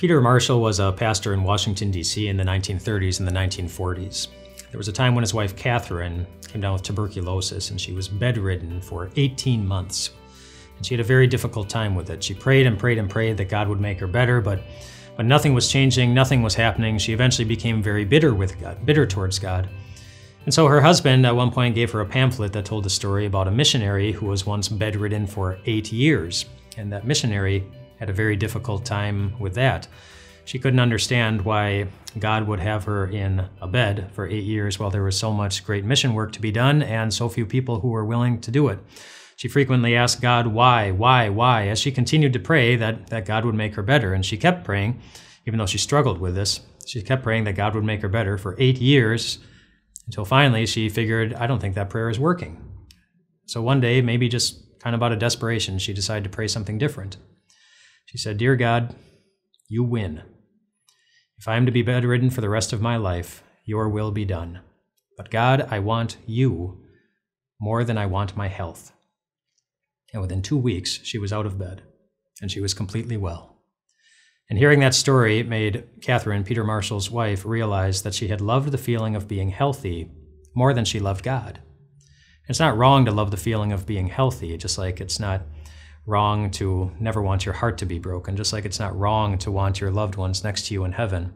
Peter Marshall was a pastor in Washington, D.C. in the 1930s and the 1940s. There was a time when his wife, Catherine, came down with tuberculosis, and she was bedridden for 18 months. And she had a very difficult time with it. She prayed and prayed and prayed that God would make her better, but nothing was changing, nothing was happening. She eventually became very bitter towards God. And so her husband at one point gave her a pamphlet that told the story about a missionary who was once bedridden for 8 years. And that missionary had a very difficult time with that. She couldn't understand why God would have her in a bed for 8 years while there was so much great mission work to be done and so few people who were willing to do it. She frequently asked God, why, as she continued to pray that God would make her better. And she kept praying, even though she struggled with this. She kept praying that God would make her better for 8 years until finally she figured, I don't think that prayer is working. So one day, maybe just kind of out of desperation, she decided to pray something different. She said, Dear God, you win. If I am to be bedridden for the rest of my life, your will be done. But God, I want you more than I want my health. And within 2 weeks, she was out of bed, and she was completely well. And hearing that story made Catherine, Peter Marshall's wife, realize that she had loved the feeling of being healthy more than she loved God. It's not wrong to love the feeling of being healthy, just like it's not wrong to never want your heart to be broken, just like it's not wrong to want your loved ones next to you in heaven.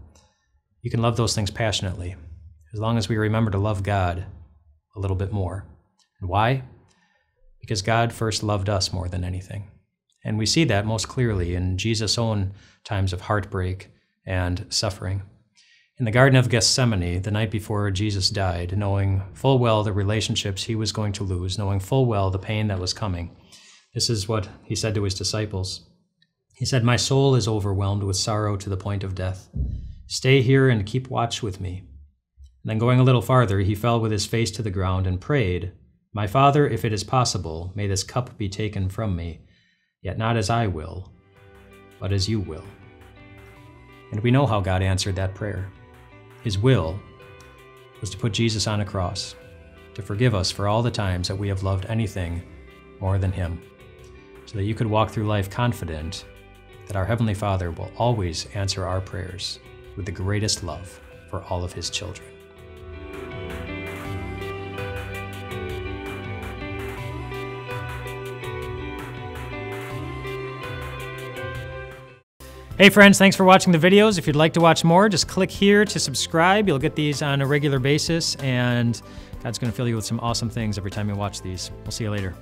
You can love those things passionately, as long as we remember to love God a little bit more. And why? Because God first loved us more than anything. And we see that most clearly in Jesus' own times of heartbreak and suffering. In the Garden of Gethsemane, the night before Jesus died, knowing full well the relationships he was going to lose, knowing full well the pain that was coming, this is what he said to his disciples. He said, My soul is overwhelmed with sorrow to the point of death. Stay here and keep watch with me. And then going a little farther, he fell with his face to the ground and prayed, My Father, if it is possible, may this cup be taken from me, yet not as I will, but as you will. And we know how God answered that prayer. His will was to put Jesus on a cross, to forgive us for all the times that we have loved anything more than him, so that you could walk through life confident that our Heavenly Father will always answer our prayers with the greatest love for all of his children. Hey friends, thanks for watching the videos. If you'd like to watch more, just click here to subscribe. You'll get these on a regular basis, and God's going to fill you with some awesome things every time you watch these. We'll see you later.